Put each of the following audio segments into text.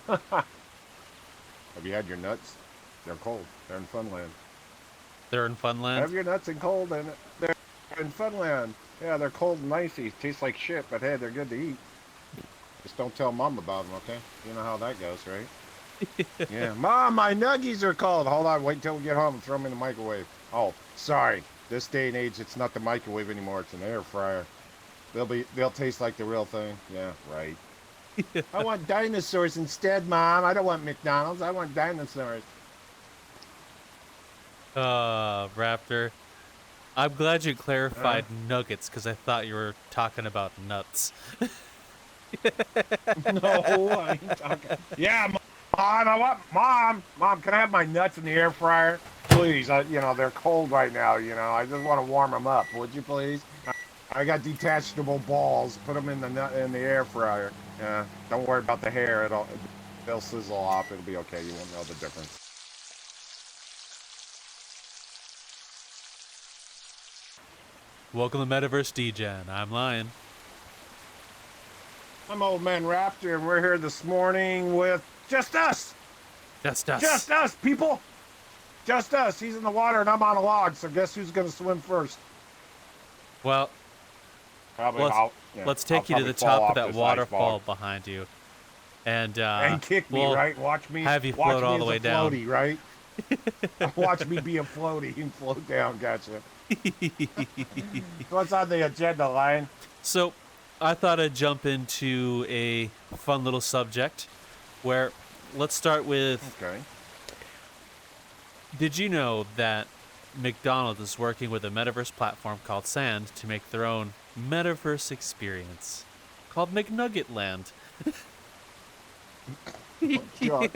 Have you had your nuts? They're cold. They're in Funland. They're in Funland. Have your nuts in cold and they're in Funland. Yeah, they're cold and icy. Taste like shit, but hey, they're good to eat. Just don't tell mom about them, okay? You know how that goes, right? Yeah, mom, my nuggies are cold. Hold on, wait until we get home and throw them in the microwave. Oh, sorry. This day and age, it's not the microwave anymore. It's an air fryer. They'll taste like the real thing. Yeah, right. I want dinosaurs instead, mom. I don't want McDonald's. I want dinosaurs. Raptor. I'm glad you Uh, clarified nuggets because I thought you were talking about nuts. no, I ain't talking. Yeah, mom. I want mom. Can I have my nuts in the air fryer, please? They're cold right now. I just want to warm them up. Would you please? I got detachable balls. Put them in the air fryer. Yeah, don't worry about the hair. They'll sizzle off. It'll be okay. You won't know the difference. Welcome to Metaverse Degen. I'm Lion. I'm Old Man Raptor, and we're here this morning with just us. Just us. Just us, people. Just us. He's in the water, and I'm on a log. So guess who's going to swim first? Well, Probably let's I'll. let's I'll take you to probably the fall top of off that this waterfall iceberg behind you, and and kick me, we'll right? Watch me. have you Watch float me all the as a way down. floaty, right? Watch me be a floaty and float down. Gotcha. What's on the agenda, Lion? So, I thought I'd jump into a fun little subject where let's start with, Okay. did you know that McDonald's is working with a metaverse platform called Sand to make their own metaverse experience called McNugget Land? Oh, God.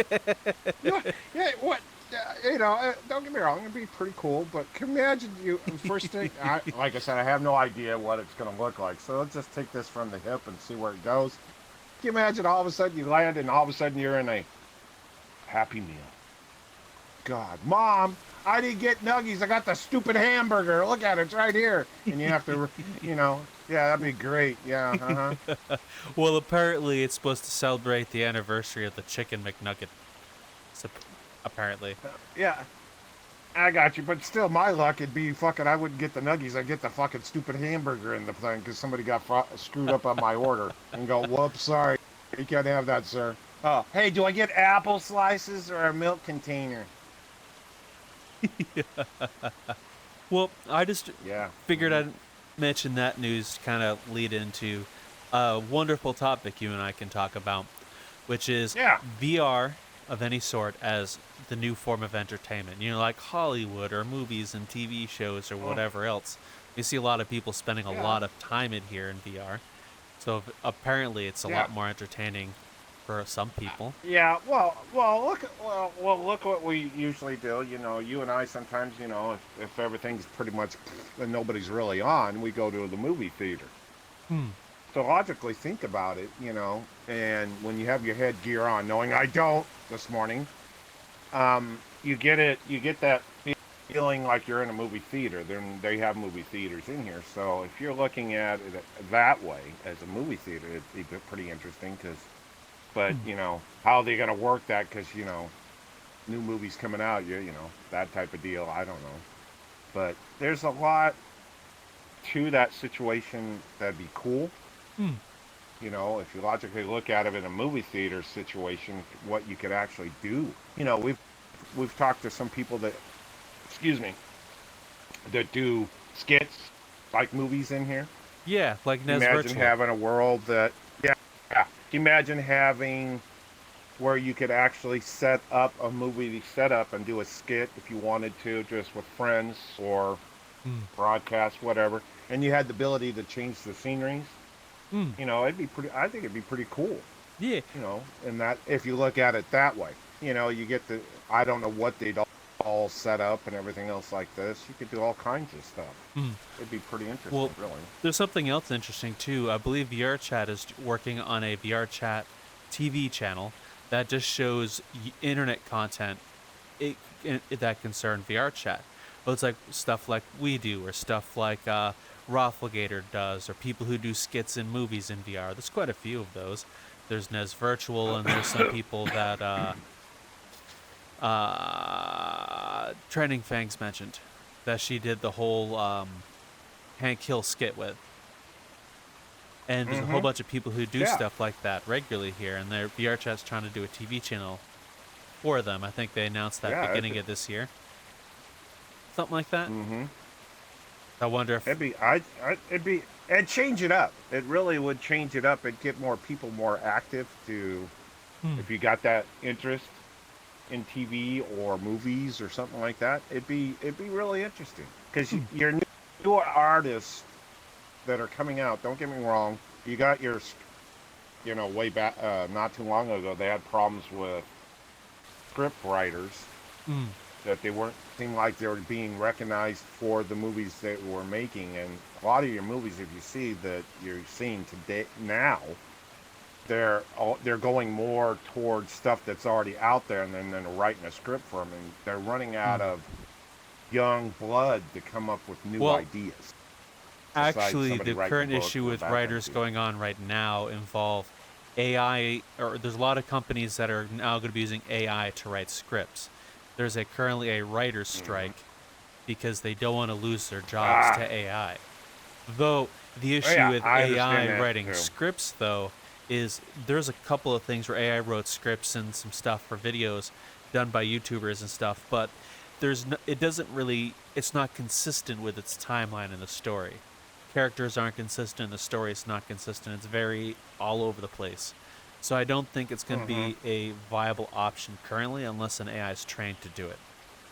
Yeah. What? Don't get me wrong. It'd be pretty cool, but can you imagine first thing? Like I said, I have no idea what it's going to look like. So let's just take this from the hip and see where it goes. Can you imagine all of a sudden you land and all of a sudden you're in a Happy Meal? God, Mom, I didn't get nuggies. I got the stupid hamburger. Look at it, it's right here. And you have to, yeah, that'd be great. Yeah, Well, apparently it's supposed to celebrate the anniversary of the Chicken McNugget. Apparently. yeah. I got you, but still, my luck it'd be fucking. I wouldn't get the nuggies. I'd get the fucking stupid hamburger in the thing because somebody got screwed up on my order and go, whoops, sorry, you can't have that, sir. Oh, hey, do I get apple slices or a milk container? Well, I just Yeah. figured I'd mention that news to kind of lead into a wonderful topic you and I can talk about, which is Yeah. VR of any sort as the new form of entertainment. You know, like Hollywood or movies and TV shows or Oh, whatever else. You see a lot of people spending a yeah. lot of time in here in VR. So apparently it's a Yeah. lot more entertaining for some people. Yeah, look what we usually do. You and I sometimes, if everything's pretty much and nobody's really on, we go to the movie theater. Hmm. So logically think about it, and when you have your headgear on, knowing I don't this morning, you get that feeling like you're in a movie theater. Then they have movie theaters in here. So if you're looking at it that way as a movie theater, it'd be pretty interesting but Hmm. how are they going to work that? Because new movies coming out, that type of deal. I don't know, but there's a lot to that situation that'd be cool. Hmm. If you logically look at it in a movie theater situation, what you could actually do. We've talked to some people that, excuse me, that do skits like movies in here. Yeah, like Nes Imagine Virtual. having a world that, yeah. Imagine having where you could actually set up a movie setup and do a skit if you wanted to, just with friends or Hmm. broadcast, whatever. And you had the ability to change the sceneries. Hmm. It'd be pretty. I think it'd be pretty cool. Yeah. And that if you look at it that way, you get the. I don't know what they'd all set up and everything else like this. You could do all kinds of stuff. Hmm. It'd be pretty interesting, Well, really. there's something else interesting too. I believe VRChat is working on a VRChat TV channel that just shows internet content that concern VRChat. But it's like stuff like we do, or stuff like Rafflegator does, or people who do skits in movies in VR. There's quite a few of those. There's Nez Virtual, and there's some people that Training Fangs mentioned that she did the whole Hank Hill skit with. And there's a whole Mm-hmm. bunch of people who do Yeah. stuff like that regularly here, and their VRChat's trying to do a TV channel for them. I think they announced that Yeah. beginning of this year, something like that. Mm-hmm. I wonder if It'd change it up. It really would change it up. It'd get more people more active to, hmm, if you got that interest in TV or movies or something like that. It'd be really interesting because hmm, your newer artists that are coming out. Don't get me wrong. You got your, way back not too long ago, they had problems with script writers hmm, that they weren't seemed like they were being recognized for the movies they were making. And a lot of your movies, if you see that you're seeing today now, they're going more towards stuff that's already out there, and then they're writing a script for them, and they're running out hmm. of young blood to come up with new Well, ideas besides actually, somebody the writing a current book issue or with that kind of writers deal. going on right now involve AI, or there's a lot of companies that are now going to be using AI to write scripts. There's currently a writer's Hmm. strike because they don't want to lose their jobs to Ah, AI. Though the oh issue yeah, with I AI understand that writing too. scripts, though, is there's a couple of things where AI wrote scripts and some stuff for videos done by YouTubers and stuff, but it doesn't really, it's not consistent with its timeline in the story. Characters aren't consistent, the story is not consistent. It's very all over the place. So I don't think it's going to Hmm. be a viable option currently unless an AI is trained to do it.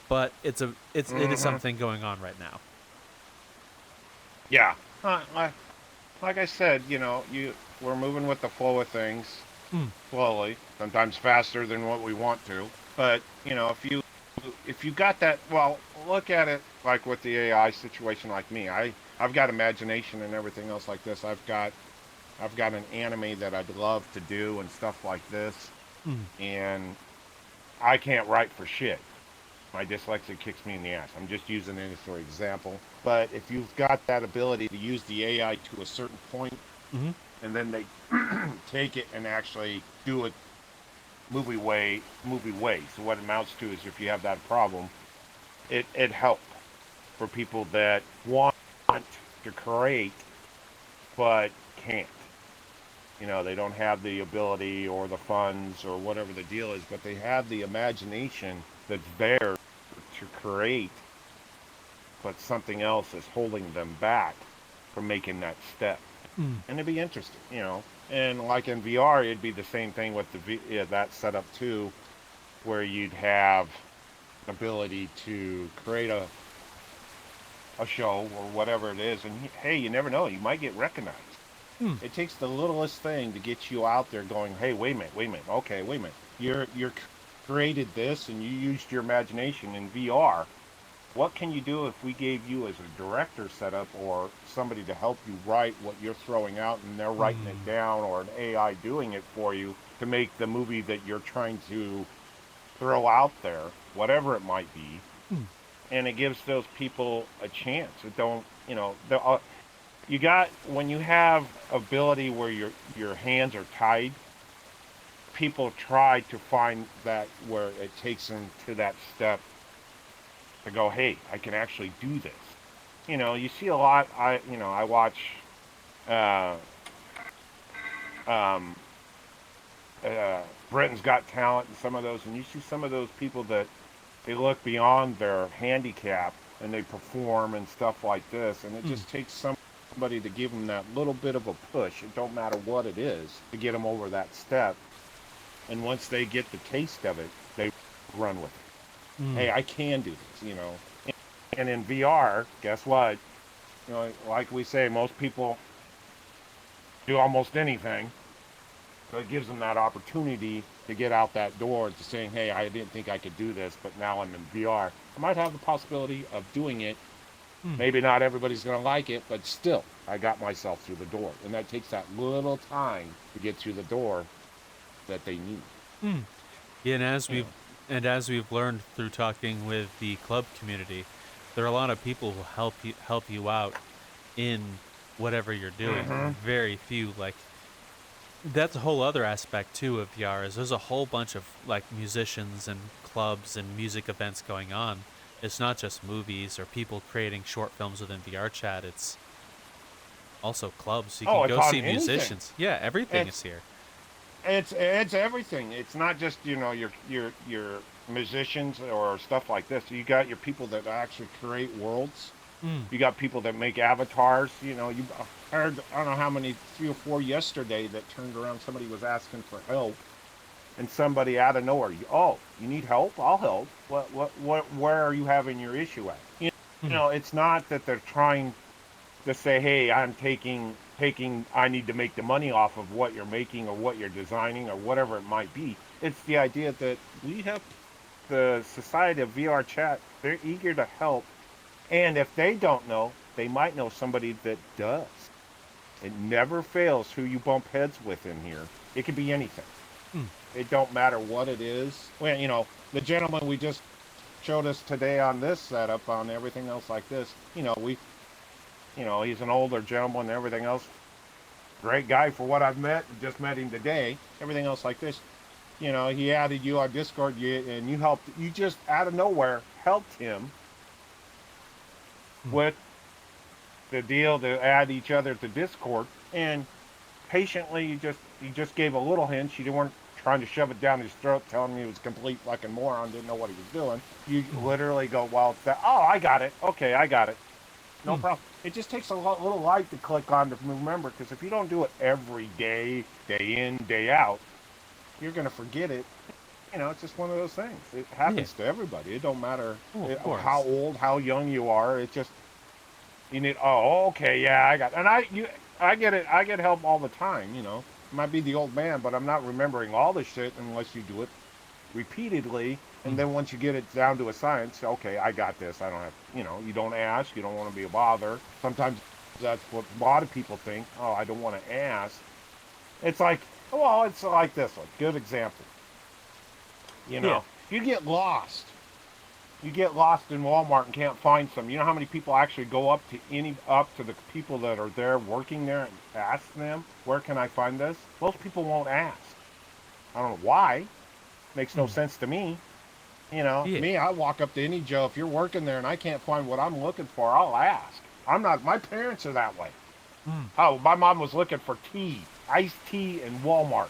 But it is Hmm. something going on right now. Yeah. Like I said, we're moving with the flow of things Hmm. slowly, sometimes faster than what we want to. But if you got that, well, look at it like with the AI situation. Like me, I've got imagination and everything else like this. I've got an anime that I'd love to do and stuff like this, Hmm. and I can't write for shit. My dyslexia kicks me in the ass. I'm just using it for example. But if you've got that ability to use the AI to a certain point, Hmm. and then they take it and actually do it movie way. So what it amounts to is, if you have that problem, it helps for people that want to create but can't. They don't have the ability or the funds or whatever the deal is, but they have the imagination that's there to create, but something else is holding them back from making that step. Hmm. And it'd be interesting. And like in VR, it'd be the same thing with that setup too, where you'd have ability to create a show or whatever it is, and hey, you never know, you might get recognized. Hmm. It takes the littlest thing to get you out there going, hey, wait a minute, okay, wait a minute. You're created this and you used your imagination in VR. What can you do if we gave you as a director setup or somebody to help you write what you're throwing out, and they're writing it Hmm. down, or an AI doing it for you to make the movie that you're trying to throw out there, whatever it might be, Hmm. and it gives those people a chance. It don't, you got when you have ability where your hands are tied, people try to find that where it takes them to that step to go, hey, I can actually do this. You see a lot. I watch uh, um, Britain's Got Talent and some of those, and you see some of those people that they look beyond their handicap and they perform and stuff like this, and it Hmm. just takes somebody to give them that little bit of a push. It don't matter what it is to get them over that step. And once they get the taste of it, they run with it. Hmm. Hey, I can do this. And in VR, guess what? Like we say, most people do almost anything. So it gives them that opportunity to get out that door to saying, hey, I didn't think I could do this, but now I'm in VR. I might have the possibility of doing it. Hmm. Maybe not everybody's going to like it, but still, I got myself through the door. And that takes that little time to get through the door that they need. Hmm. Yeah, You know. and as we've learned through talking with the club community, there are a lot of people who help you out in whatever you're doing. Mm-hmm. Very few, like That's a whole other aspect too of VR is there's a whole bunch of like musicians and clubs and music events going on. It's not just movies or people creating short films within VR chat. It's also clubs. You can Oh, it's go on see anything. musicians. Yeah, everything is It's here. it's everything. It's not just your musicians or stuff like this. You got your people that actually create worlds. Mm. You got people that make avatars. You heard I don't know how many 3 or 4 yesterday that turned around. Somebody was asking for help, and somebody out of nowhere, oh, you need help? I'll help. What? Where are you having your issue at? Mm. It's not that they're trying to say, hey, I'm taking. I need to make the money off of what you're making or what you're designing or whatever it might be. It's the idea that we have the Society of VR Chat. They're eager to help, and if they don't know, they might know somebody that does. It never fails who you bump heads with in here. It could be anything. Mm. It don't matter what it is. Well, the gentleman we just showed us today on this setup, on everything else like this, he's an older gentleman and everything else. Great guy for what I've met. Just met him today. Everything else like this. He added you on Discord, and you helped. You just out of nowhere helped him Mm. with the deal to add each other to Discord, and patiently you just gave a little hint. You weren't trying to shove it down his throat, telling him he was a complete fucking moron, didn't know what he was doing. You Mm. literally go, well, oh, I got it. Okay, I got it. No Mm. problem. It just takes a little light to click on to remember, because if you don't do it every day, day in, day out, you're going to forget it. It's just one of those things. It Yeah. happens to everybody. It don't matter Oh, of how course. old, how young you are. It just you need. Oh, okay, yeah, I got. And I get it. I get help all the time. I might be the old man, but I'm not remembering all the shit unless you do it repeatedly. And Mm. then once you get it down to a science, okay, I got this. I don't have. You don't ask. You don't want to be a bother. Sometimes that's what a lot of people think. Oh, I don't want to ask. It's like, well, it's like this one. Good example. Yeah. You get lost. You get lost in Walmart and can't find some. You know how many people actually go up to the people that are there working there and ask them, where can I find this? Most people won't ask. I don't know why. Makes no Mm. sense to me. Yeah. Me, I walk up to any Joe. If you're working there and I can't find what I'm looking for, I'll ask. I'm not. My parents are that way. Mm. Oh, my mom was looking for tea, iced tea in Walmart.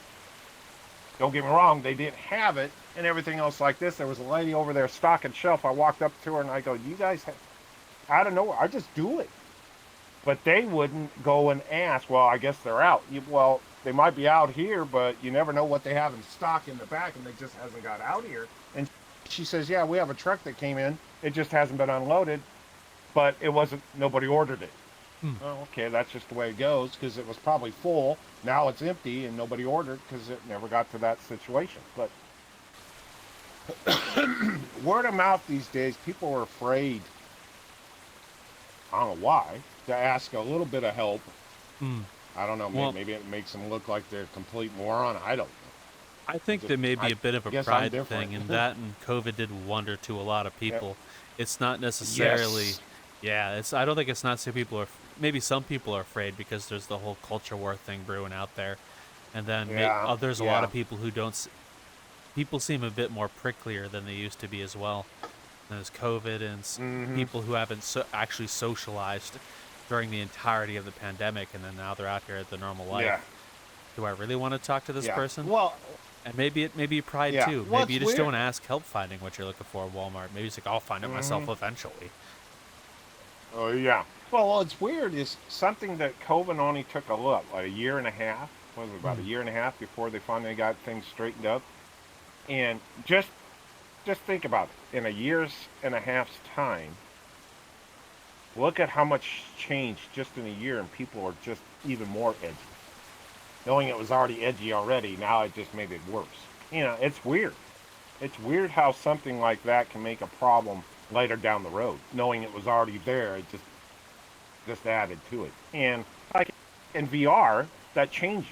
Don't get me wrong, they didn't have it and everything else like this. There was a lady over there stocking shelf. I walked up to her and I go, you guys, out of nowhere, I just do it. But they wouldn't go and ask, well, I guess they're out. Well, they might be out here, but you never know what they have in stock in the back, and they just hasn't got out here. And she says, yeah, we have a truck that came in. It just hasn't been unloaded, but it wasn't, nobody ordered it. Mm. Oh, okay, that's just the way it goes, because it was probably full. Now it's empty and nobody ordered because it never got to that situation. But word of mouth these days, people are afraid, I don't know why, to ask a little bit of help. Mm. I don't know, Well, maybe it makes them look like they're a complete moron. I don't I know. think there may be I a bit of a guess I'm pride different. thing, and that and COVID did wonder to a lot of Yeah. people. It's not necessarily, Yes. yeah. It's I don't think it's not so people are. Maybe some people are afraid because there's the whole culture war thing brewing out there, and then Yeah. there's a lot Yeah. of people who don't. People seem a bit more pricklier than they used to be as well. There's COVID and Mm-hmm. people who haven't actually socialized during the entirety of the pandemic, and then now they're out here at the normal life. Yeah. Do I really want to talk to this Yeah. person? Well, And maybe it may be pride yeah. too. Maybe What's you just don't weird? ask help finding what you're looking for at Walmart. Maybe it's like I'll find it myself Mm-hmm. eventually. Oh, yeah. Well, what's weird is something that COVID only took like a year and a half. What was it, about a Mm. year and a half before they finally got things straightened up? And just think about it. In a year's and a half's time, look at how much changed just in a year, and people are just even more edgy. Knowing it was already edgy already, now it just made it worse. It's weird. It's weird how something like that can make a problem later down the road. Knowing it was already there, it just added to it. And like in VR, that changes.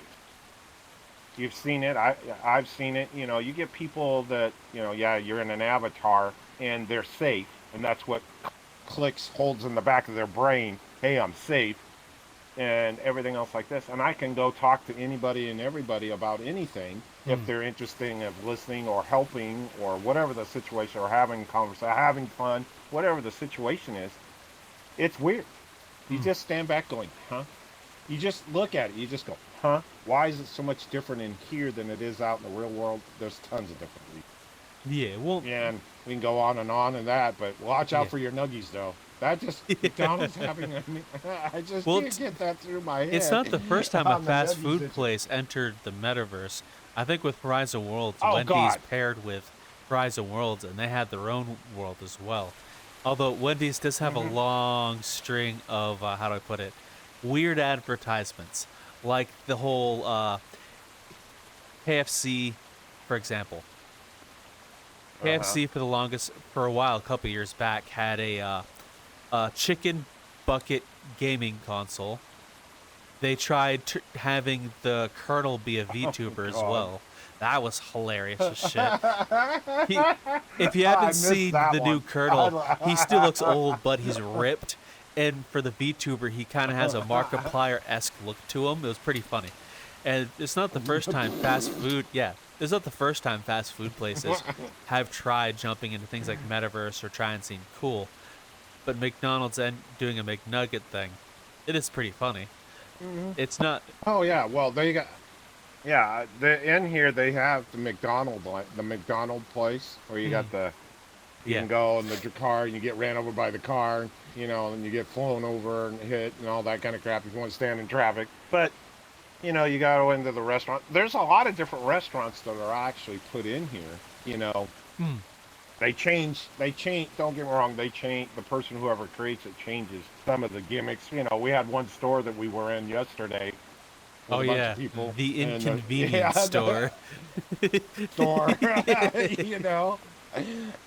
You've seen it. I've seen it. You get people that yeah, you're in an avatar and they're safe, and that's what clicks holds in the back of their brain. Hey, I'm safe. and everything else like this. And I can go talk to anybody and everybody about anything if Mm, they're interested in listening or helping or whatever the situation, or having conversation, having fun, whatever the situation is. It's weird. You mm. just stand back going, huh? You just look at it. You just go, huh? Why is it so much different in here than it is out in the real world? There's tons of different reasons. Yeah, well, And we can go on and that, but watch out yeah. for your nuggies, though. That just McDonald's having. I just Well, can't get that through my it's head not the first time a on the fast nuggies food situation. place entered the metaverse. I think with Horizon Worlds, Oh Wendy's God. paired with Horizon Worlds, and they had their own world as well. Although Wendy's does have a Hmm. long string of, how do I put it, weird advertisements, like the whole KFC, for example. Uh huh. KFC for a while, a couple years back, had a chicken bucket gaming console. They tried having the Colonel be a Oh VTuber as God. well. That was hilarious as shit. He, if you I haven't missed seen that the new one. Colonel, he still looks old, but he's ripped. And for the VTuber, he kind of has a Markiplier esque look to him. It was pretty funny. And it's not the first time fast food, yeah, it's not the first time fast food places have tried jumping into things like Metaverse or trying to seem cool. But McDonald's and doing a McNugget thing, it is pretty funny. It's not, Oh yeah. Well, they got. Yeah, in here they have the McDonald place where you mm, got the you yeah. can go in the car and you get ran over by the car, and you get flown over and hit and all that kind of crap if you want to stand in traffic. But you got to go into the restaurant. There's a lot of different restaurants that are actually put in here. You know, Mm. they change. Don't get me wrong. They change. The person, whoever creates it, changes some of the gimmicks. We had one store that we were in yesterday with Oh a bunch of yeah, people, the and inconvenience store. store, you know,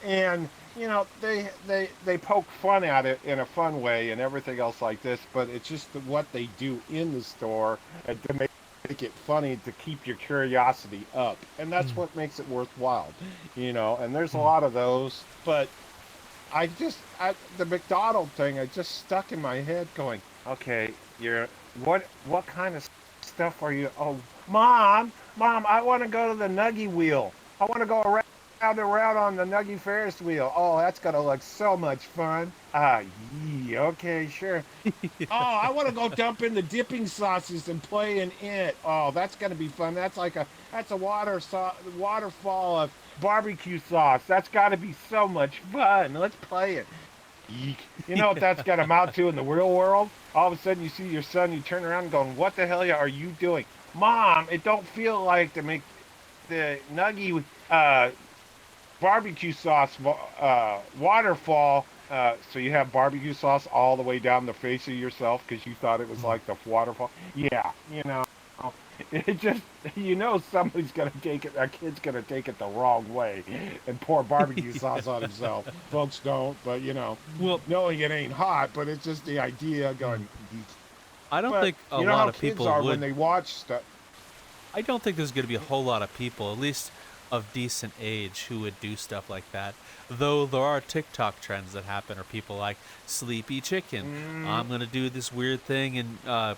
and they poke fun at it in a fun way and everything else like this, but it's just what they do in the store and to make it funny to keep your curiosity up, and that's Mm, what makes it worthwhile, and there's a mm. lot of those, but the McDonald thing, I just stuck in my head going, okay, what kind of stuff are you? Oh, mom, I want to go to the Nuggy Wheel. I want to go around and around on the Nuggy Ferris wheel. Oh, that's gonna look so much fun. Yeah, okay, sure. Oh, I want to go dump in the dipping sauces and play in it. Oh, that's gonna be fun. That's a waterfall of barbecue sauce. That's got to be so much fun. Let's play it. Yeek. You know what that's gonna amount to in the real world? All of a sudden, you see your son. You turn around and going, "What the hell are you doing, Mom? It don't feel like to make the nuggy barbecue sauce waterfall." So you have barbecue sauce all the way down the face of yourself because you thought it was Mm. like the waterfall. Yeah, it just somebody's gonna take it. A kid's gonna take it the wrong way and pour barbecue sauce on himself. Folks don't, but Well, knowing it ain't hot, but it's just the idea mm, going. "Yeek." I don't But think a you know lot how of kids people are when would. they watch stuff. I don't think there's going to be a whole lot of people, at least of decent age, who would do stuff like that. Though there are TikTok trends that happen, or people like sleepy chicken. Mm, I'm going to do this weird thing and mm,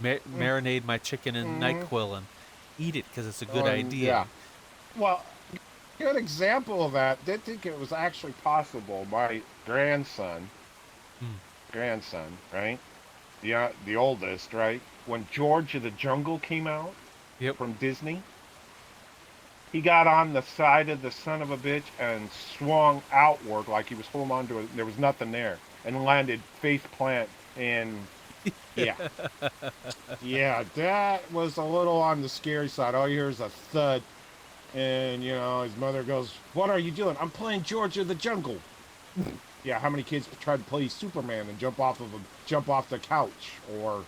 marinate my chicken in mm, NyQuil and eat it because it's a good yeah. idea. Well, good example of that. Did think it was actually possible. My Mm. grandson, right? The oldest, right? When George of the Jungle came out Yep. from Disney, he got on the side of the son of a bitch and swung outward like he was holding on to it. There was nothing there, and landed face plant. And yeah, yeah, that was a little on the scary side. All you hear is a thud, and his mother goes, "What are you doing?" "I'm playing George of the Jungle." Yeah, how many kids try to play Superman and jump off the couch, or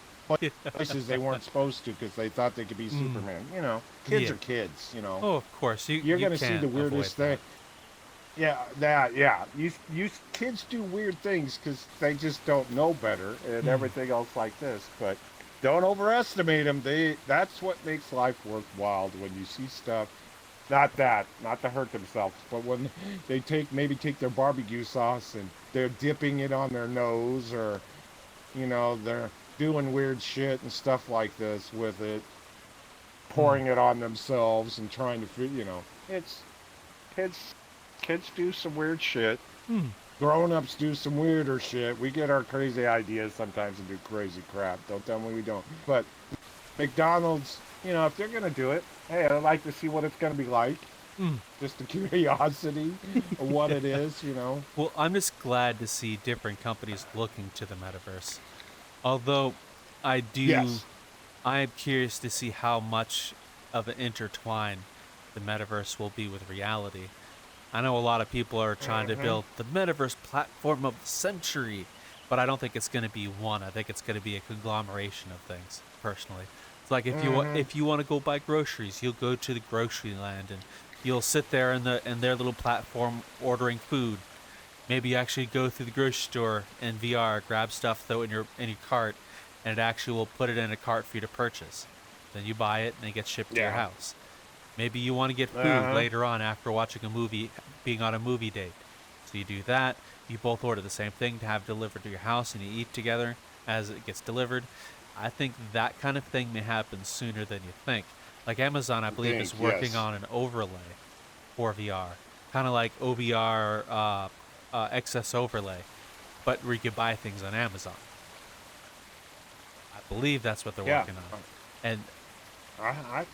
places they weren't supposed to because they thought they could be Mm. Superman? Kids Yeah. are kids. Oh, of course. You You're you gonna see the can't avoid weirdest thing. that. Yeah. You kids do weird things because they just don't know better and Mm. everything else like this. But don't overestimate them. That's what makes life worthwhile when you see stuff. Not to hurt themselves, but when they maybe take their barbecue sauce and they're dipping it on their nose, or they're doing weird shit and stuff like this with it, Hmm. pouring it on themselves and trying to, it's kids. Kids do some weird shit. Hmm. Grown-ups do some weirder shit. We get our crazy ideas sometimes and do crazy crap. Don't tell me we don't. But McDonald's, if they're gonna do it, hey, I'd like to see what it's gonna be like. Hmm. Just the curiosity of what it is. Well, I'm just glad to see different companies looking to the metaverse. Although I do, Yes. I am curious to see how much of an intertwine the metaverse will be with reality. I know a lot of people are trying to Mm-hmm. build the metaverse platform of the century, but I don't think it's going to be one. I think it's going to be a conglomeration of things. Personally, it's like Mm-hmm. if you want to go buy groceries, you'll go to the grocery land and you'll sit there in their little platform ordering food. Maybe you actually go through the grocery store in VR, grab stuff, throw it in your cart, and it actually will put it in a cart for you to purchase. Then you buy it and it gets shipped to your Yeah. house. Maybe you want to get food Uh-huh. later on after watching a movie, being on a movie date. So you do that. You both order the same thing to have delivered to your house and you eat together as it gets delivered. I think that kind of thing may happen sooner than you think. Like Amazon, I I believe, think, is working yes. on an overlay for VR, kind of like OVR excess overlay, but where you could buy things on Amazon. I believe that's what they're Yeah. working on. And I,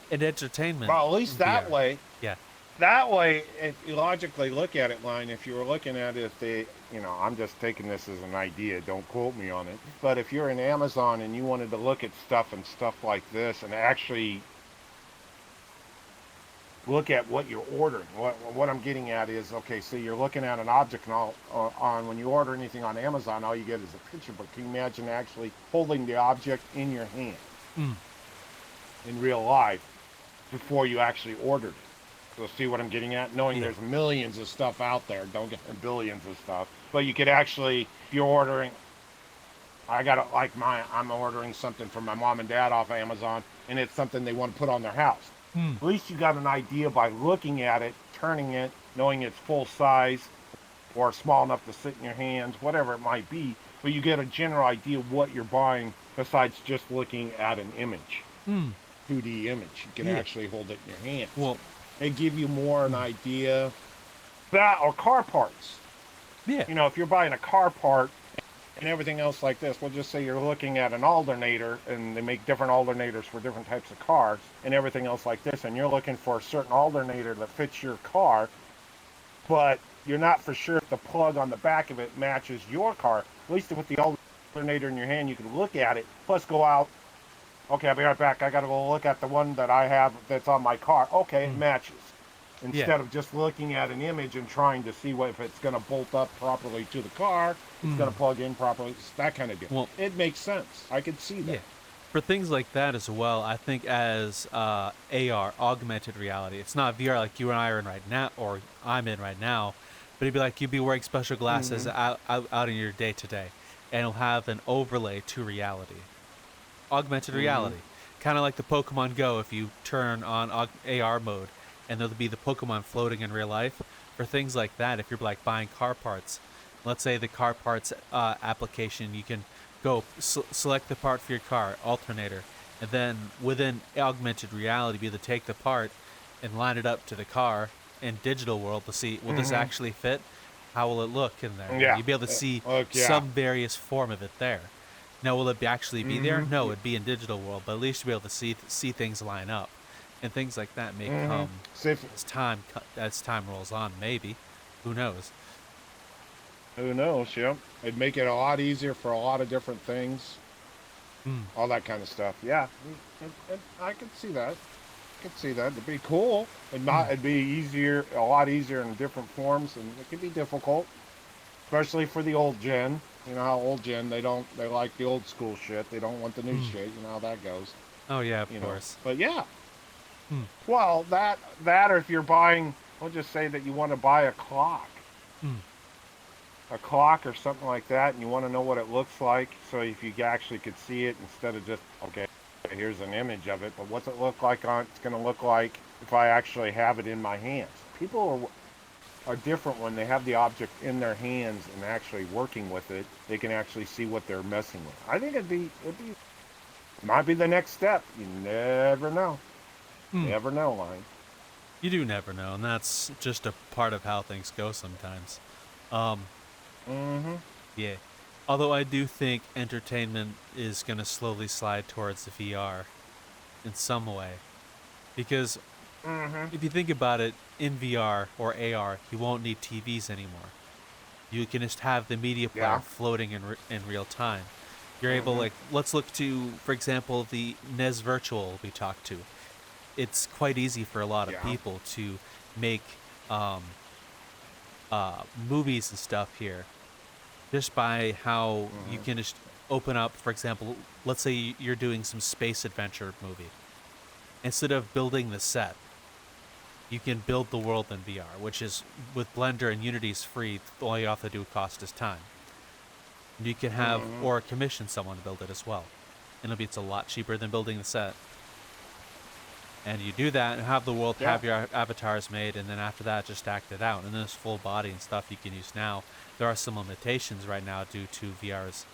in entertainment, well, at least that VR. way, Yeah. if you logically look at it, line, if you were looking at it, if they, I'm just taking this as an idea, don't quote me on it. But if you're in Amazon and you wanted to look at stuff and stuff like this and actually look at what you're ordering, what I'm getting at is, okay, so you're looking at an object and all, on when you order anything on Amazon, all you get is a picture. But can you imagine actually holding the object in your hand Mm. in real life before you actually ordered it? So see what I'm getting at? Knowing Yeah. there's millions of stuff out there, don't get billions of stuff, but you could actually, if you're ordering, I got it like I'm ordering something from my mom and dad off of Amazon, and it's something they want to put on their house. Mm. At least you got an idea by looking at it, turning it, knowing it's full size or small enough to sit in your hands, whatever it might be. But you get a general idea of what you're buying besides just looking at an image, Mm. 2D image. You can Yeah. actually hold it in your hands. Well. They give you more an Mm. idea. That or car parts. Yeah. If you're buying a car part and everything else like this, we'll just say you're looking at an alternator and they make different alternators for different types of cars and everything else like this, and you're looking for a certain alternator that fits your car, but you're not for sure if the plug on the back of it matches your car. At least with the alternator in your hand, you can look at it, plus go out. Okay, I'll be right back. I got to go look at the one that I have that's on my car. Okay, it Mm. matches. Yeah. Instead of just looking at an image and trying to see if it's going to bolt up properly to the car, it's going Mm. to plug in properly, it's that kind of deal. Well. It makes sense. I could see Yeah. that. For things like that as well, I think as AR, augmented reality, it's not VR like you and I are in right now, or I'm in right now, but it'd be like you'd be wearing special glasses Mm-hmm. out in your day to day, and it'll have an overlay to reality. Augmented Mm-hmm. reality. Kind of like the Pokemon Go if you turn on AR mode and there'll be the Pokemon floating in real life. For things like that, if you're like buying car parts, let's say the car parts application, you can go select the part for your car, alternator, and then within augmented reality, be able to take the part and line it up to the car in digital world to see will this Mm-hmm. actually fit? How will it look in there? And Yeah. you'll be able to see Look, yeah. some various form of it there. Now, will it actually be there? Mm-hmm. No, it'd be in digital world, but at least you'll be able to see things line up, and things like that may Mm-hmm. come See if, as time rolls on. Maybe, who knows? who knows? Yeah. It'd make it a lot easier for a lot of different things. Mm. All that kind of stuff. Yeah. I could see that. Could see that. It'd be cool. Mm. It'd be easier, a lot easier in different forms, and it could be difficult, especially for the old gen. You know how old gen they like the old school shit. They don't want the new Mm. shit. You know how that goes. Oh yeah, of You know. course. But yeah, Mm. well or if you're buying, we'll just say that you want to buy Mm. a clock or something like that, and you want to know what it looks like. So if you actually could see it instead of just okay, here's an image of it, but what's it look like on? It's going to look like if I actually have it in my hands. People are different when they have the object in their hands and actually working with it. They can actually see what they're messing with. I think might be the next step. You never know. Hmm. Never know, Line. You do never know, and that's just a part of how things go sometimes. Um, Mm-hmm. yeah. Although I do think entertainment is going to slowly slide towards the VR in some way. Because Mm-hmm. if you think about it, in VR or AR, you won't need TVs anymore. You can just have the media player Yeah. floating in real time. You're able, Mm-hmm. like, let's look to, for example, the NES Virtual we talked to. It's quite easy for a lot of Yeah. people to make um, movies and stuff here just by how you Mm-hmm. can just open up, for example, let's say you're doing some space adventure movie. Instead of building the set, you can build the world in VR, which is with Blender and Unity is free. All you have to do cost is time. And you can have Mm-hmm. or commission someone to build it as well. And it's a lot cheaper than building the set. And you do that and have the world, Yeah. have your avatars made, and then after that, just act it out. And then there's full body and stuff you can use now. There are some limitations right now due to VR's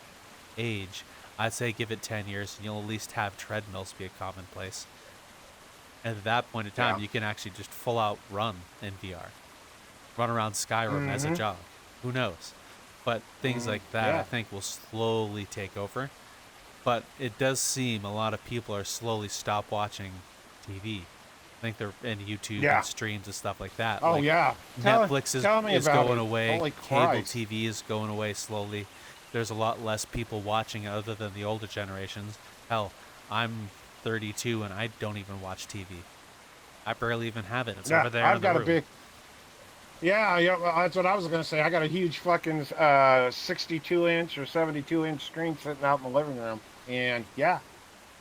age. I'd say give it 10 years and you'll at least have treadmills be a commonplace. And at that point in time, Yeah. you can actually just full out run in VR. Run around Skyrim as a Mm-hmm. job. Who knows? But things Mm-hmm. like that, I Yeah. think, will slowly take over. But it does seem a lot of people are slowly stop watching TV. I think they're in YouTube and Yeah. streams and stuff like that. Oh Like yeah. Netflix Tell me is about going it. away. Holy Cable Christ. TV is going away slowly. There's a lot less people watching it other than the older generations. Hell, I'm 32 and I don't even watch TV. I barely even have it. It's Yeah. over there I've in the got a room. big. Yeah. Yeah. Well, that's what I was gonna say. I got a huge fucking 62-inch or 72-inch screen sitting out in the living room, and yeah,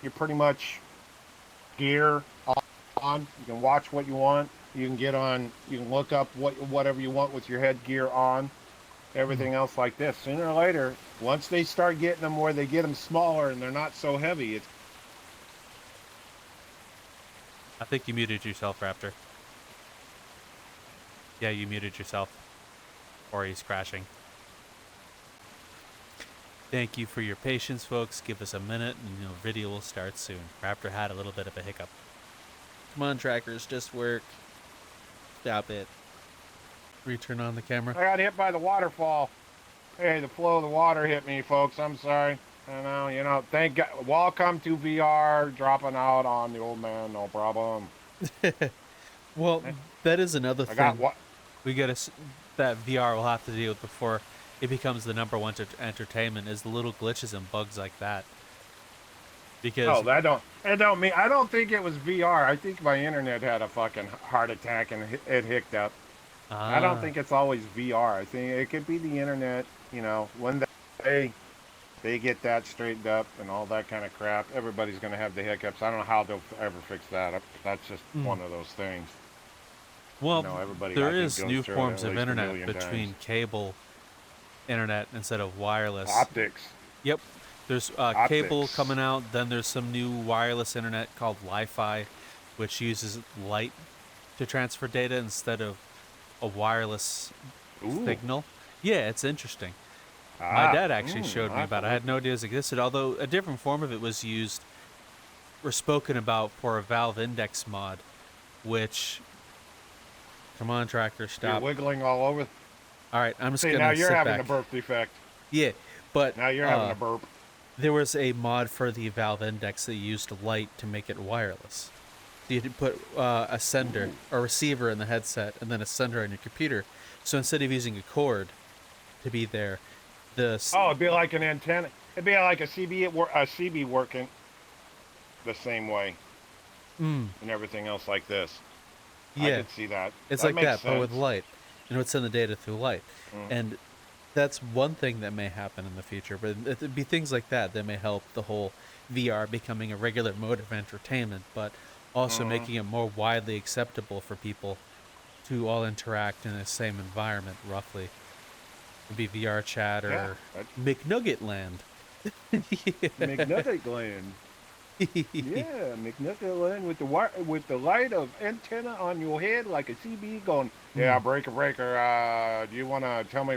you're pretty much gear on. You can watch what you want. You can get on. You can look up whatever you want with your headgear on. Hmm. Everything else like this. Sooner or later, once they start getting them where they get them smaller and they're not so heavy, it's I think you muted yourself, Raptor. Yeah, you muted yourself. Or he's crashing. Thank you for your patience, folks. Give us a minute and the video will start soon. Raptor had a little bit of a hiccup. Come on, trackers, just work. Stop it. Return on the camera. I got hit by the waterfall. Hey, the flow of the water hit me, folks. I'm sorry. Thank God. Welcome to VR, dropping out on the old man, no problem. Well, Eh, that is another I got thing what? we get that VR will have to deal with before it becomes the number one entertainment is the little glitches and bugs like that. Oh, Because that don't mean, I don't think it was VR. I think my internet had a fucking heart attack and it hicked up. I don't ah, think it's always VR. I think it could be the internet, when they they get that straightened up and all that kind of crap, everybody's going to have the hiccups. I don't know how they'll ever fix that. That's just mm. one of those things. Well, Everybody there I think is goes new through it forms at of least a internet million times. between cable internet instead of wireless. Optics, Yep. There's cable optics. coming out. Then there's some new wireless internet called Wi-Fi, which uses light to transfer data instead of a wireless Ooh, signal. Yeah, it's interesting. My ah, dad actually showed I me have to about it. I look. had no idea it existed, although a different form of it was used or spoken about for a Valve Index mod, which, come on, tractor, You're stop. wiggling all over. All right, I'm just See, going now to you're sit having the back. burp defect. Yeah, but Now you're having a burp. there was a mod for the Valve Index that used light to make it wireless. You could put a sender Ooh. or receiver in the headset and then a sender on your computer. So instead of using a cord to be there, the Oh, it'd be like an antenna. It'd be like a CB working the same way mm, and everything else like this. I yeah, could see that. it's That like makes that, but with sense. light. And it would send the data through light. Mm. And that's one thing that may happen in the future, but it'd be things like that that may help the whole VR becoming a regular mode of entertainment, but also Mm. making it more widely acceptable for people to all interact in the same environment, roughly. It'd be VR chat Yeah. or McNugget Land. Yeah. McNugget gland. Yeah, McNicholas with with the light of antenna on your head like a CB going. Yeah, Mm, breaker, breaker. Do you want to tell me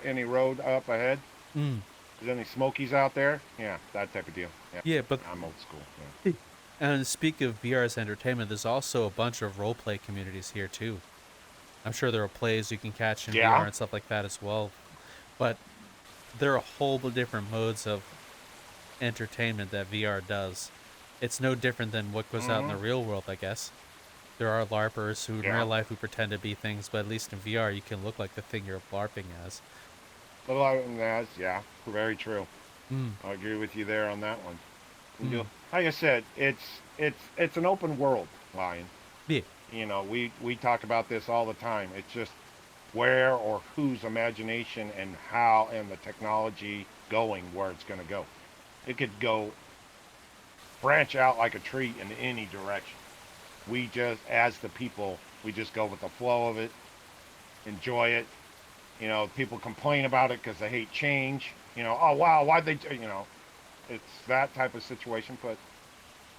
any road up ahead? mm. Is there any smokies out there? Yeah, that type of deal. Yeah, Yeah, but I'm old school. Yeah. and speak of VR as entertainment, there's also a bunch of role play communities here too. I'm sure there are plays you can catch in VR Yeah. and stuff like that as well. But there are a whole bunch of different modes of entertainment that VR does. It's no different than what goes out in Mm-hmm. the real world, I guess. There are LARPers who in real Yeah. life who pretend to be things, but at least in VR you can look like the thing you're LARPing as. A lot of that, yeah, very true. Mm, I agree with you there on that one. mm, Like I said, it's an open world, Lion. yeah. We talk about this all the time. It's just where or whose imagination and how and the technology going where it's going to go. It could go branch out like a tree in any direction. We just, as the people, we just go with the flow of it, enjoy it. People complain about it because they hate change. Oh wow, why'd they? It's that type of situation. But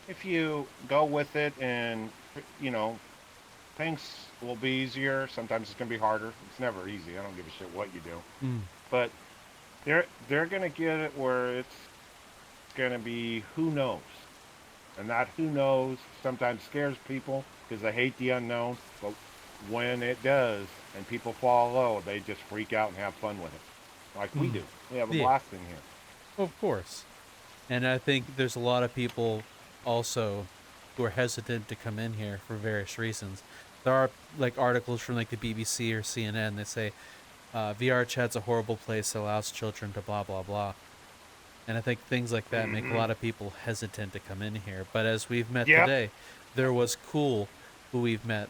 if you go with it and you know things will be easier. Sometimes it's gonna be harder. It's never easy. I don't give a shit what you do. Mm, But they're gonna get it where it's gonna be who knows, and that who knows sometimes scares people because they hate the unknown. But when it does and people fall low, they just freak out and have fun with it, like we mm, do. We have a yeah. blast in here. Of course. And I think there's a lot of people also who are hesitant to come in here for various reasons. There are like articles from like the BBC or CNN that say VR chat's a horrible place that allows children to blah blah blah. And I think things like that make a Hmm. lot of people hesitant to come in here. But as we've met Yep. today, there was Cool, who we've met,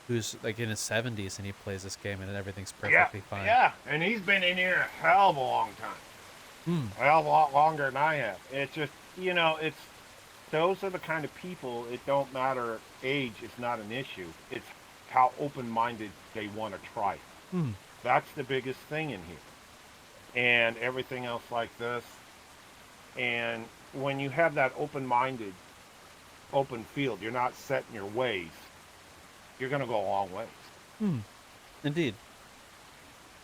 who's like in his 70s and he plays this game and everything's Yeah. perfectly fine. Yeah. And he's been in here a hell of a long time. Hmm. A hell of a lot longer than I have. It's just, it's those are the kind of people. It don't matter age. It's not an issue. It's how open-minded they want to try it. Hmm. That's the biggest thing in here, and everything else like this. And when you have that open-minded, open field, you're not set in your ways. You're gonna go a long ways. Hmm. Indeed.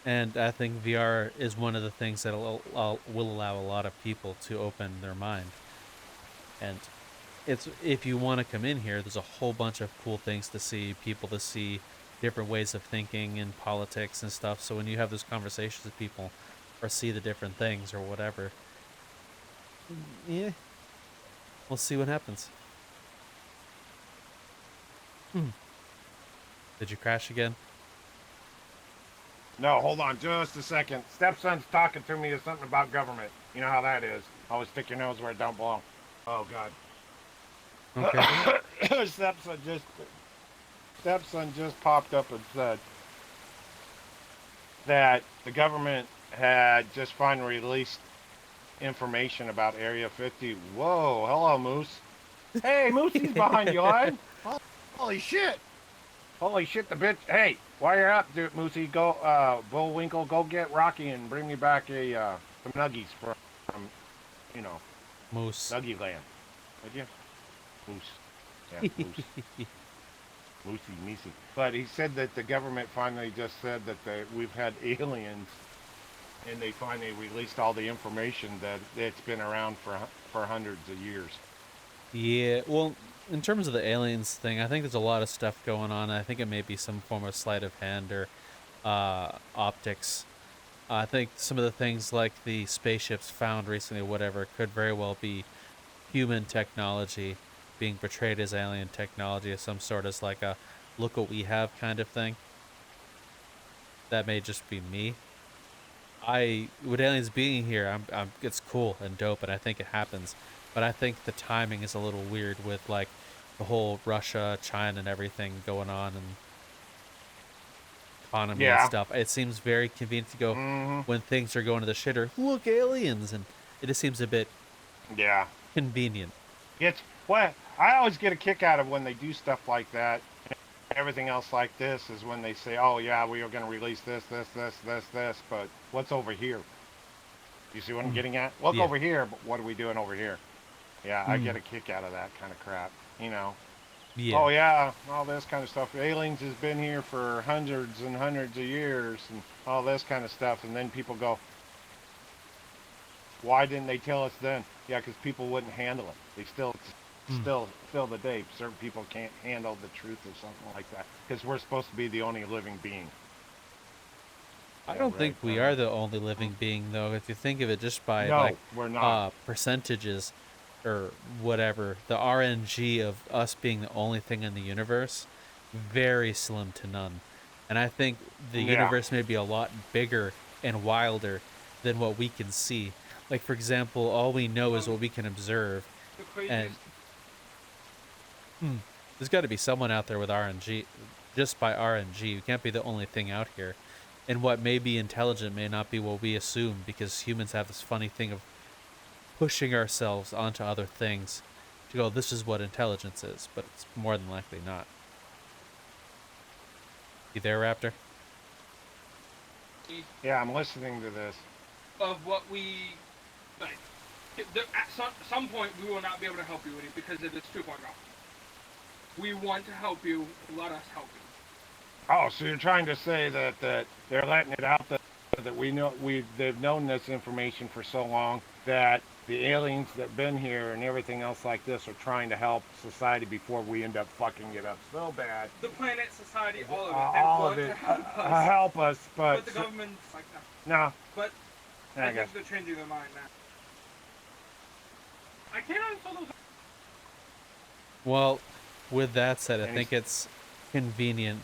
And I think VR is one of the things that will allow a lot of people to open their mind. And it's if you want to come in here, there's a whole bunch of cool things to see, people to see, different ways of thinking in politics and stuff. So when you have those conversations with people or see the different things or whatever, yeah, we'll see what happens. Hmm. Did you crash again? No, hold on just a second. Stepson's talking to me of something about government. You know how that is. Always stick your nose where it don't belong. Oh God. Okay. stepson just stepson just popped up and said that the government had just finally released information about Area 50. Whoa, hello, Moose. Hey, Moosey's behind you, line. Holy shit. Holy shit, the bitch. Hey, while you're up, dude, Moosey, go, Bullwinkle, go get Rocky and bring me back some nuggies from, you know, Moose. Nuggie Land. Would you? Moose. Yeah, Moose. Moosey, Meesey. But he said that the government finally just said that we've had aliens, and they finally released all the information that it's been around for hundreds of years. Yeah, well, in terms of the aliens thing, I think there's a lot of stuff going on. I think it may be some form of sleight of hand or optics. I think some of the things like the spaceships found recently, or whatever, could very well be human technology being portrayed as alien technology of some sort, as like a look what we have kind of thing. That may just be me. With aliens being here, it's cool and dope, and I think it happens. But I think the timing is a little weird with like the whole Russia, China, and everything going on, and economy and Yeah. stuff. It seems very convenient to go Mm-hmm. when things are going to the shitter. Look, aliens, and it just seems a bit Yeah. convenient. It's what I always get a kick out of when they do stuff like that. Everything else like this is when they say, "Oh yeah, we are going to release this," but what's over here? You see what I'm Mm. getting at? Look Yeah. over here, but what are we doing over here? Yeah, I Mm, get a kick out of that kind of crap. You know, yeah. oh yeah, all this kind of stuff. Aliens has been here for hundreds and hundreds of years, and all this kind of stuff. And then people go, why didn't they tell us then? Yeah, because people wouldn't handle it. They Mm. still the day. Certain people can't handle the truth or something like that because we're supposed to be the only living being. I Yeah, don't think right. we are the only living being, though. If you think of it just by like No, we're not. percentages or whatever, the RNG of us being the only thing in the universe, very slim to none. And I think the Yeah. universe may be a lot bigger and wilder than what we can see. Like for example, all we know is Um, what we can observe, the and craziest. there's got to be someone out there with RNG. Just by RNG, you can't be the only thing out here. And what may be intelligent may not be what we assume, because humans have this funny thing of pushing ourselves onto other things to go, this is what intelligence is, but it's more than likely not. You there, Raptor? Yeah, I'm listening to this. Of what we like. At some point, we will not be able to help you with it because it is too far gone. We want to help you. Let us help you. Oh, so you're trying to say that they're letting it out that we know they've known this information for so long that the aliens that've been here and everything else like this are trying to help society before we end up fucking it up so bad. The planet, society, all of it. They All of want it to help us, help us, but the government's like that. no. But I I guess. think they're changing their mind now. I can't answer those. Well, with that said, I And think it's convenient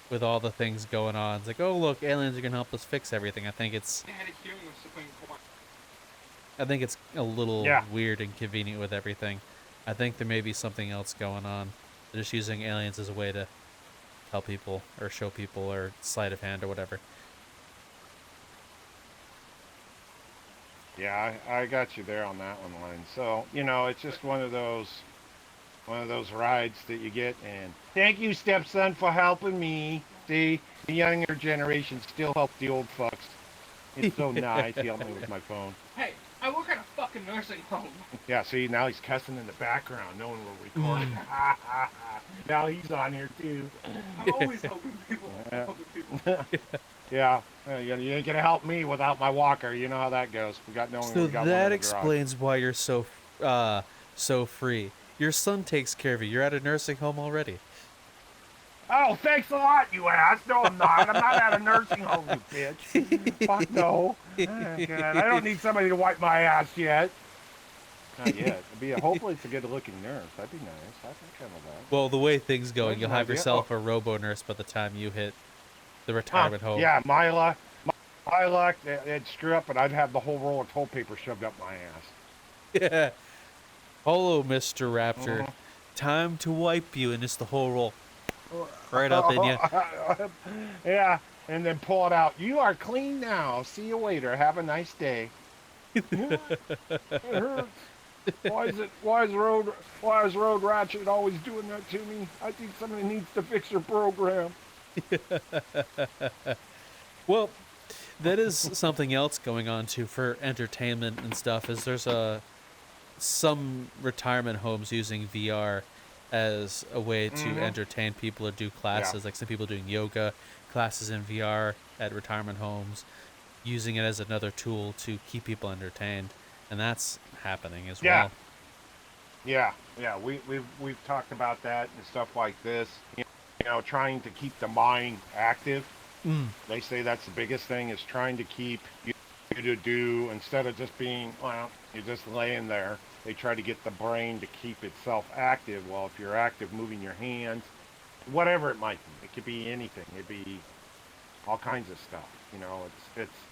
with all the things going on. It's like, oh look, aliens are gonna help us fix everything. They had a hearing with Supreme Court. I think it's a little yeah, weird and convenient with everything. I think there may be something else going on. They're just using aliens as a way to tell people or show people or sleight of hand or whatever. yeah, I got you there on that one, Len. So it's just one of those rides that you get. And thank you, stepson, for helping me. See, the younger generation still help the old fucks. It's so nice. He helped me with my phone. Hey, I work at a fucking nursing home. Yeah, see, now he's cussing in the background, knowing we're recording. Now he's on here too. I'm always helping people. Yeah. Helping people. Yeah, you ain't gonna help me without my walker. You know how that goes. We got one So in that the garage. explains why you're so free. Your son takes care of you. You're at a nursing home already. Oh, thanks a lot, you ass. No, I'm not. I'm not at a nursing home, you bitch. Fuck no. Oh, God. I don't need somebody to wipe my ass yet. Not yet. Hopefully it's a good-looking nurse. That'd be nice. I think kind of that. Well, the way things going, That's you'll an have idea. yourself a robo nurse by the time you hit the retirement home. Yeah, my luck, it'd screw up, and I'd have the whole roll of toilet paper shoved up my ass. Yeah. Hello, Mr. Raptor. Mhm. Time to wipe you, and it's the whole roll right up in you. Yeah, and then pull it out. You are clean now. See you later. Have a nice day. It hurts. Why is Road Ratchet always doing that to me? I think somebody needs to fix their program. Well, that is something else going on too for entertainment and stuff. Is there's some retirement homes using VR as a way to entertain people or do classes. Yeah. Like some people doing yoga classes in VR at retirement homes, using it as another tool to keep people entertained, and that's happening as Yeah. well. Yeah. We've talked about that and stuff like this. Trying to keep the mind active. Mm. They say that's the biggest thing is trying to keep you to do instead of just being you're just laying there. They try to get the brain to keep itself active. Well, if you're active, moving your hands, whatever it might be, it could be anything. It'd be all kinds of stuff.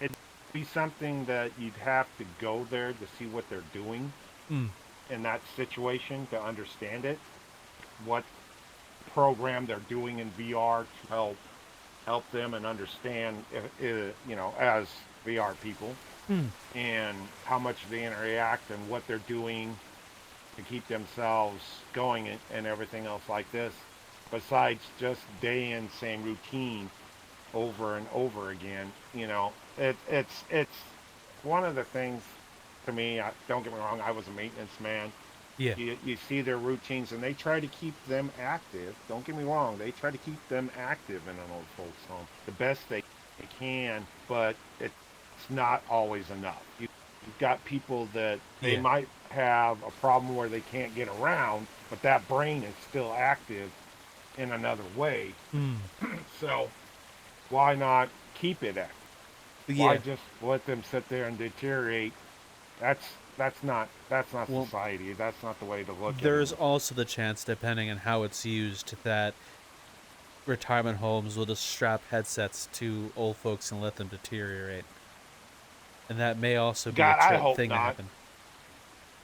It'd be something that you'd have to go there to see what they're doing Mm. in that situation to understand it. What program they're doing in VR to help them and understand, as VR people, Mm. and how much they interact and what they're doing to keep themselves going and everything else like this. Besides just day in same routine over and over again, it's one of the things to me. Don't get me wrong, I was a maintenance man, Yeah. You see their routines, and they try to keep them active. Don't get me wrong; they try to keep them active in an old folks' home the best they can, but it's not always enough. You've got people that they Yeah. might have a problem where they can't get around, but that brain is still active in another way. Mm. So why not keep it active? Why Yeah. just let them sit there and deteriorate? That's not Well, society. That's not the way to look at there's anything. also the chance, depending on how it's used, that retirement homes will just strap headsets to old folks and let them deteriorate. And that may also be a God, I hope thing to not. happen.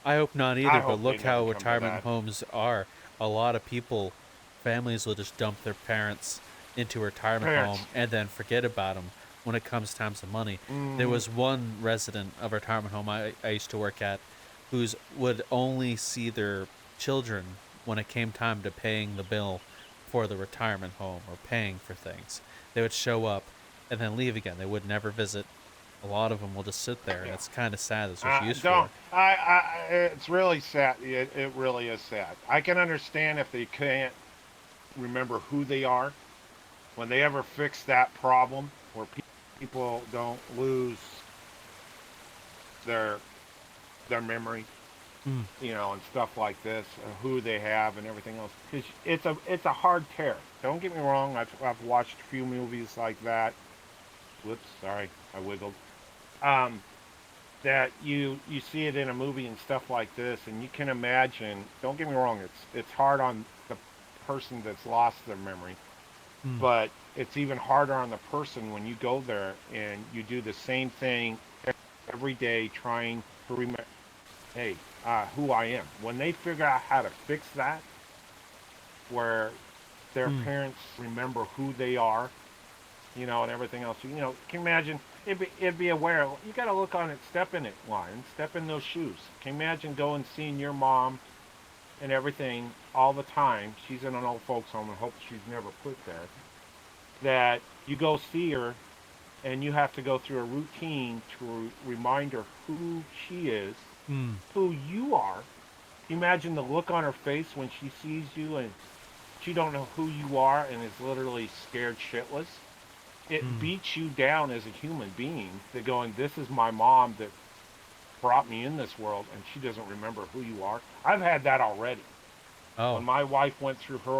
I hope not I either, but hope they look how never come to retirement that. homes are. A lot of people, families will just dump their parents into a retirement Parents. home and then forget about them when it comes time to money. There Mm-hmm. was one resident of a retirement home I used to work at who's would only see their children when it came time to paying the bill for the retirement home or paying for things. They would show up and then leave again. They would never visit. A lot of them will just sit there, and Yeah. it's kind of sad. That's what it's used Don't. for. It's really sad. It really is sad. I can understand if they can't remember who they are when they ever fix that problem where people don't lose their their memory, Mm. and stuff like this, who they have and everything else. 'Cause it's a hard tear. Don't get me wrong. I've watched a few movies like that. Whoops, sorry, I wiggled. Um, that you see it in a movie and stuff like this, and you can imagine. Don't get me wrong. It's hard on the person that's lost their memory, Mm. but it's even harder on the person when you go there and you do the same thing every day, trying to remember. Hey, who I am. When they figure out how to fix that, where their Mm. parents remember who they are, and everything else. Can you imagine? It'd be aware. You got to look on it, step in it, line, step in those shoes. Can you imagine going seeing your mom and everything all the time? She's in an old folks home and hope she's never put there. That you go see her and you have to go through a routine to remind her who she is, Mm. who you are. Can you imagine the look on her face when she sees you and she don't know who you are and is literally scared shitless? It Mm. beats you down as a human being to going, this is my mom that brought me in this world and she doesn't remember who you are. I've had that already. When Oh. my wife went through her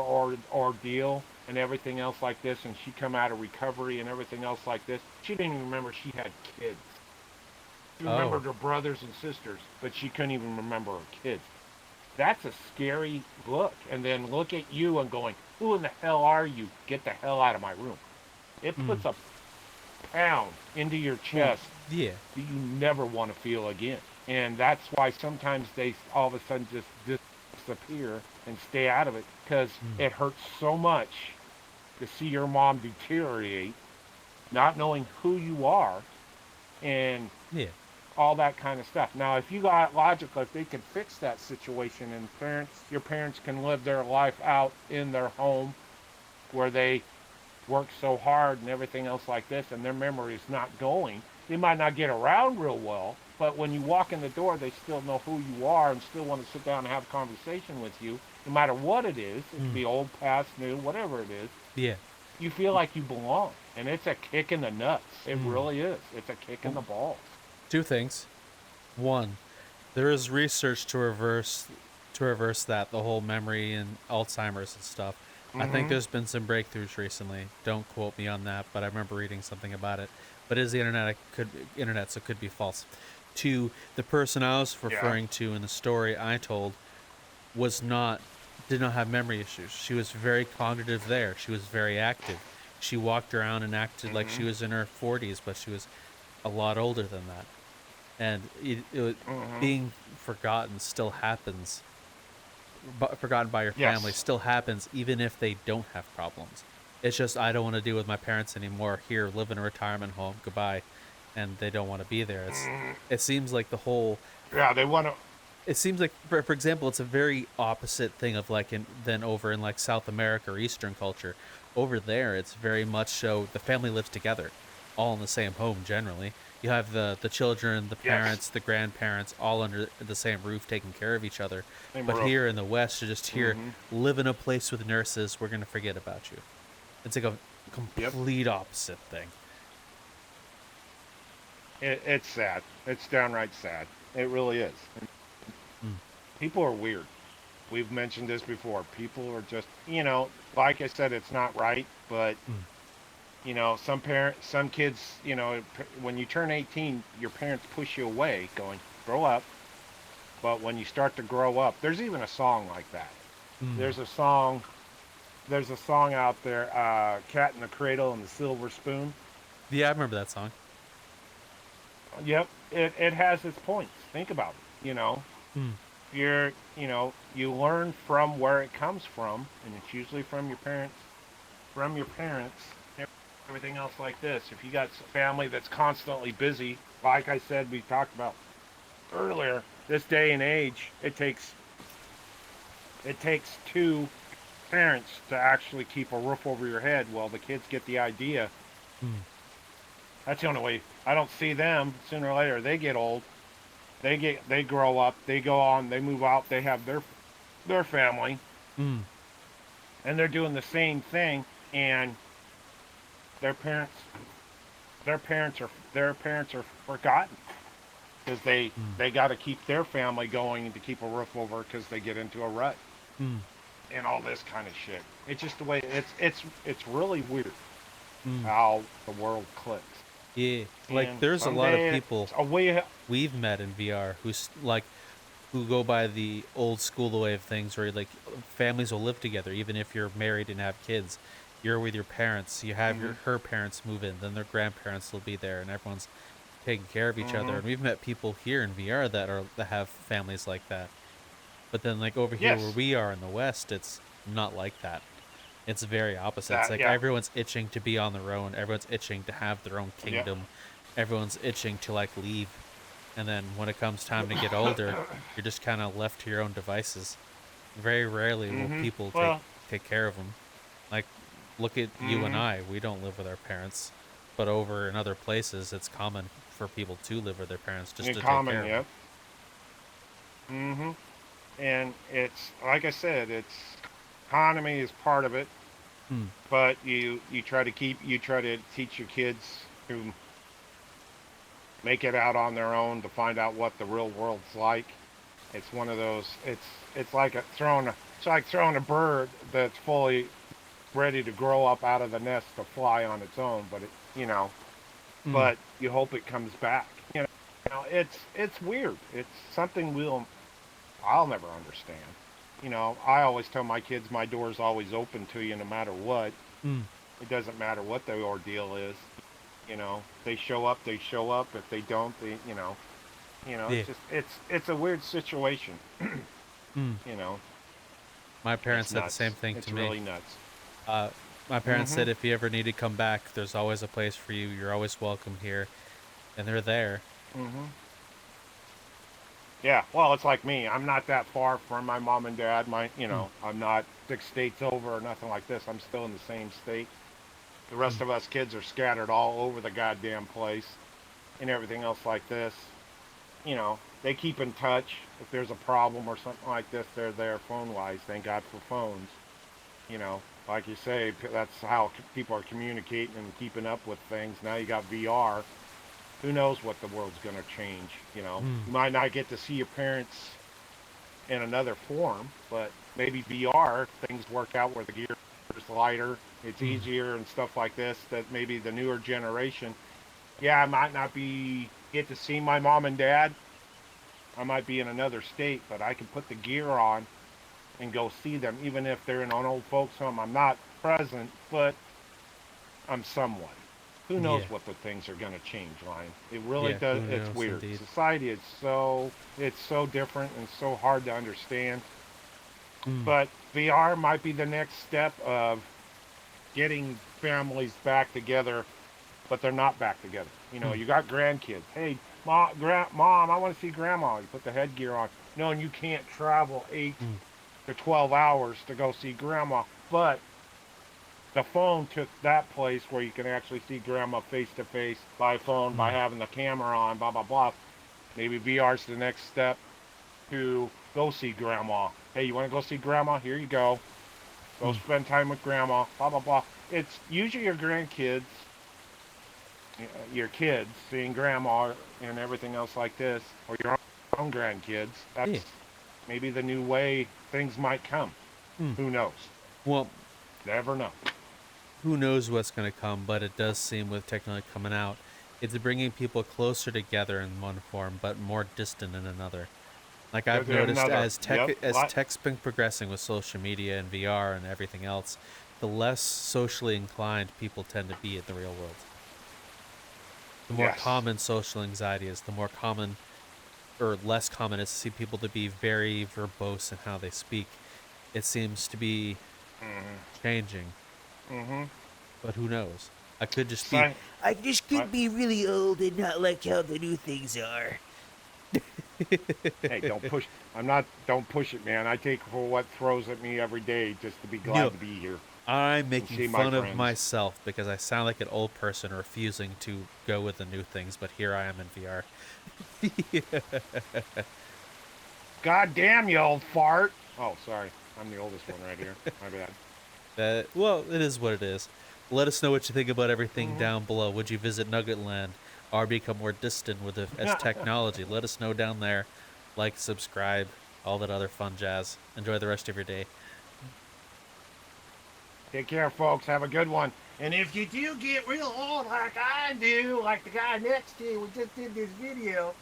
ordeal and everything else like this, and she come out of recovery and everything else like this, she didn't even remember she had kids. She Oh. remembered her brothers and sisters, but she couldn't even remember her kids. That's a scary look. And then look at you and going, who in the hell are you? Get the hell out of my room. It Mm. puts a pound into your Well, chest yeah. that you never want to feel again. And that's why sometimes they all of a sudden just disappear and stay out of it because Mm. it hurts so much to see your mom deteriorate, not knowing who you are, and Yeah. all that kind of stuff. Now, if you got logical, if they can fix that situation and your parents can live their life out in their home where they work so hard and everything else like this, and their memory is not going, they might not get around real well, but when you walk in the door, they still know who you are and still want to sit down and have a conversation with you, no matter what it is. It could Mm. be old, past, new, whatever it is. Yeah. You feel like you belong, and it's a kick in the nuts. It Mm. really is. It's a kick in Well, the balls. two things. One, there is research to reverse that, the whole memory and Alzheimer's and stuff. I think Mm-hmm. there's been some breakthroughs recently. Don't quote me on that, but I remember reading something about it. But it is the internet. It could be internet, so it could be false. Two, the person I was Yeah. referring to in the story I told was not did not have memory issues. She was very cognitive there. She was very active. She walked around and acted like Mm-hmm. she was in her 40s, but she was a lot older than that. And Mm-hmm. being forgotten still happens. But forgotten by your family Yes. still happens even if they don't have problems. It's just I don't want to deal with my parents anymore. Here, live in a retirement home. Goodbye, and they don't want to be there. Mm-hmm. It seems like the whole Yeah, they want to. it seems like for example it's a very opposite thing of like in than over in like South America or Eastern culture. Over there it's very much so the family lives together, all in the same home generally. You have the children, the Yes. parents, the grandparents, all under the same roof taking care of each other. Same But roof. here in the West, you're just here, Mm-hmm. live in a place with nurses. We're gonna forget about you. It's like a Yep. complete opposite thing. It's sad. It's downright sad. It really is. Mm, People are weird. We've mentioned this before. People are just, like I said, it's not right, but mm, some kids, when you turn 18, your parents push you away, going, grow up. But when you start to grow up, there's even a song like that. mm. There's a song. There's a song out there, "Cat in the Cradle and the Silver Spoon." Yeah, I remember that song. Yep, it has its points. Think about it. Mm, You learn from where it comes from, and it's usually from your parents. From your parents, everything else like this. If you got a family that's constantly busy, like I said, we talked about earlier, this day and age, it takes two parents to actually keep a roof over your head. Well, the kids get the idea. mm, That's the only way. I don't see them sooner or later. They get old. They grow up. They go on. They move out. They have their family, mm, and they're doing the same thing. And their parents their parents are forgotten because they mm, they got to keep their family going to keep a roof over because they get into a rut mm, and all this kind of shit. It's just the way it's really weird mm. how the world clicks. Yeah, like And there's a lot of someday people it's a way. we've met in VR who go by the old school way of things where like families will live together even if you're married and have kids. You're with your parents, you have Mm-hmm. her parents move in, then their grandparents will be there and everyone's taking care of each other. Mm-hmm. And we've met people here in VR that have families like that. But then like over here where Yes. we are in the West, it's not like that. It's very opposite. It's That. like Yeah. everyone's itching to be on their own. Everyone's itching to have their own Yep. kingdom. Everyone's itching to like leave. And then when it comes time to get older, you're just kind of left to your own devices. Very rarely will Mm-hmm. people Well. take care of them. Like look at you and Mm-hmm. I. We don't live with our parents, but over in other places, it's common for people to live with their parents just In to take care common. of them. Yep. Mm-hmm. And it's like I said, it's economy is part of it, Mm, but you try to teach your kids to make it out on their own to find out what the real world's like. It's one of those. It's like throwing a bird that's fully ready to grow up out of the nest to fly on its own, but mm, but you hope it comes back. It's weird. It's something I'll never understand. I always tell my kids my door's always open to you no matter what. mm. It doesn't matter what the ordeal is. They show up, they show up. If they don't, Yeah. it's a weird situation. Mm. You know, My it's parents said the nuts. same thing It's to me. really nuts. Uh, my parents Mm-hmm. said if you ever need to come back, there's always a place for you. You're always welcome here, and they're there. Mm-hmm. Yeah, well, it's like me. I'm not that far from my mom and dad. Mm, I'm not 6 states over or nothing like this. I'm still in the same state. The rest mm, of us kids are scattered all over the goddamn place and everything else like this. They keep in touch. If there's a problem or something like this, they're there phone-wise. Thank God for phones. Like you say, that's how people are communicating and keeping up with things. Now you got VR. Who knows what the world's going to change? mm, You might not get to see your parents in another form, but maybe VR, things work out where the gear is lighter, it's mm, easier and stuff like this, that maybe the newer generation, yeah, I might not get to see my mom and dad. I might be in another state, but I can put the gear on and go see them, even if they're in an old folks home. I'm not present, but I'm someone. Who knows yeah, what the things are going to change, Lion? It really yeah. does. Who It's knows, weird. indeed. Society is it's so different and so hard to understand. Mm, But VR might be the next step of getting families back together, but they're not back together. mm, You got grandkids. Hey, mom, I want to see grandma. You put the headgear on. No, and you can't travel eight mm, to 12 hours to go see grandma. But the phone took that place where you can actually see grandma face to face by phone by Mm. having the camera on, blah blah blah. Maybe VR's the next step to go see grandma. Hey, you want to go see grandma? Here you go. Go Mm. spend time with grandma. Blah blah blah. It's usually your grandkids, your kids seeing grandma and everything else like this, or your own grandkids. Yeah. That's maybe the new way things might come. Mm. Who knows? Well, Never know. who knows what's going to come, but it does seem with technology coming out, it's bringing people closer together in one form, but more distant in another. Like I've There's noticed another. as Yep. tech's been progressing with social media and VR and everything else, the less socially inclined people tend to be in the real world. The more Yes. common social anxiety is, the more common or less common is to see people to be very verbose in how they speak. It seems to be Mm-hmm. changing, Mm-hmm. but who knows? I could just be Same. I just What? could be really old and not like how the new things are. Hey, don't push. I'm not. Don't push it, man. I take for what throws at me every day, just to be You glad know, to be here I'm and making see my fun of friends. myself because I sound like an old person refusing to go with the new things, but here I am in VR. God damn you, old fart! Oh, sorry. I'm the oldest one right here. My bad. Well, it is what it is. Let us know what you think about everything Mm-hmm. down below. Would you visit Nuggetland or become more distant with it as technology? Let us know down there. Like, subscribe, all that other fun jazz. Enjoy the rest of your day. Take care, folks. Have a good one. And if you do get real old like I do, like the guy next to you, we just did this video,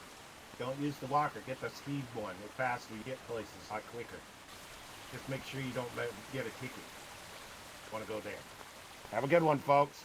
don't use the walker. Get the speed one. It's faster. You get places a lot quicker. Just make sure you don't get a ticket. Want to go there. Have a good one, folks.